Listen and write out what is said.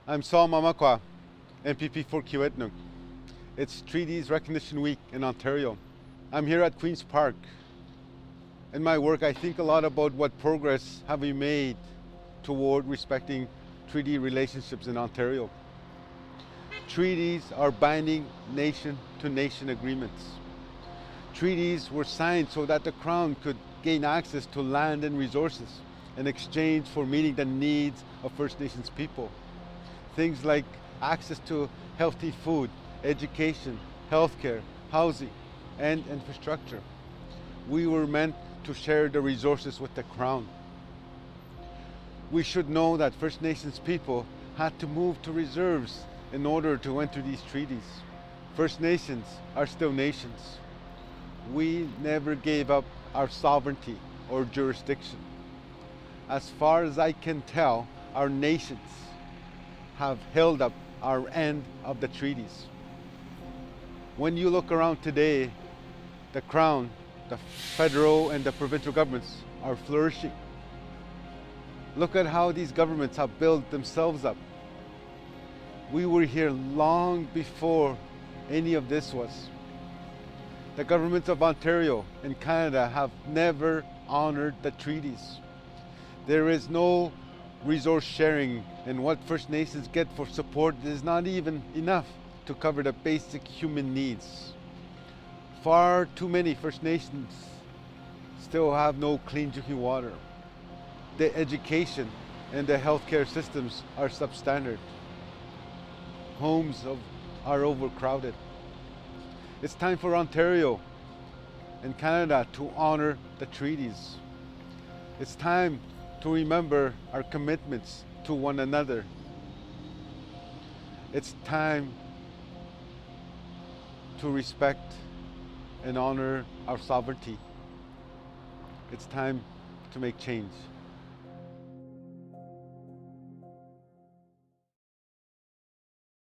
I'm Saul Mamakwa, MPP for Kiwetnuk. It's Treaties Recognition Week in Ontario. I'm here at Queen's Park. In my work, I think a lot about what progress have we made toward respecting treaty relationships in Ontario. Treaties are binding nation-to-nation agreements. Treaties were signed so that the Crown could gain access to land and resources in exchange for meeting the needs of First Nations people. Things like access to healthy food, education, healthcare, housing, and infrastructure. We were meant to share the resources with the Crown. We should know that First Nations people had to move to reserves in order to enter these treaties. First Nations are still nations. We never gave up our sovereignty or jurisdiction. As far as I can tell, our nations have held up our end of the treaties. When you look around today, the Crown, the federal and the provincial governments are flourishing. Look at how these governments have built themselves up. We were here long before any of this was. The governments of Ontario and Canada have never honored the treaties. There is no resource sharing, and what First Nations get for support is not even enough to cover the basic human needs. Far too many First Nations still have no clean drinking water. The education and the healthcare systems are substandard. Homes are overcrowded. It's time for Ontario and Canada to honor the treaties. It's time to remember our commitments to one another. It's time to respect and honor our sovereignty. It's time to make change.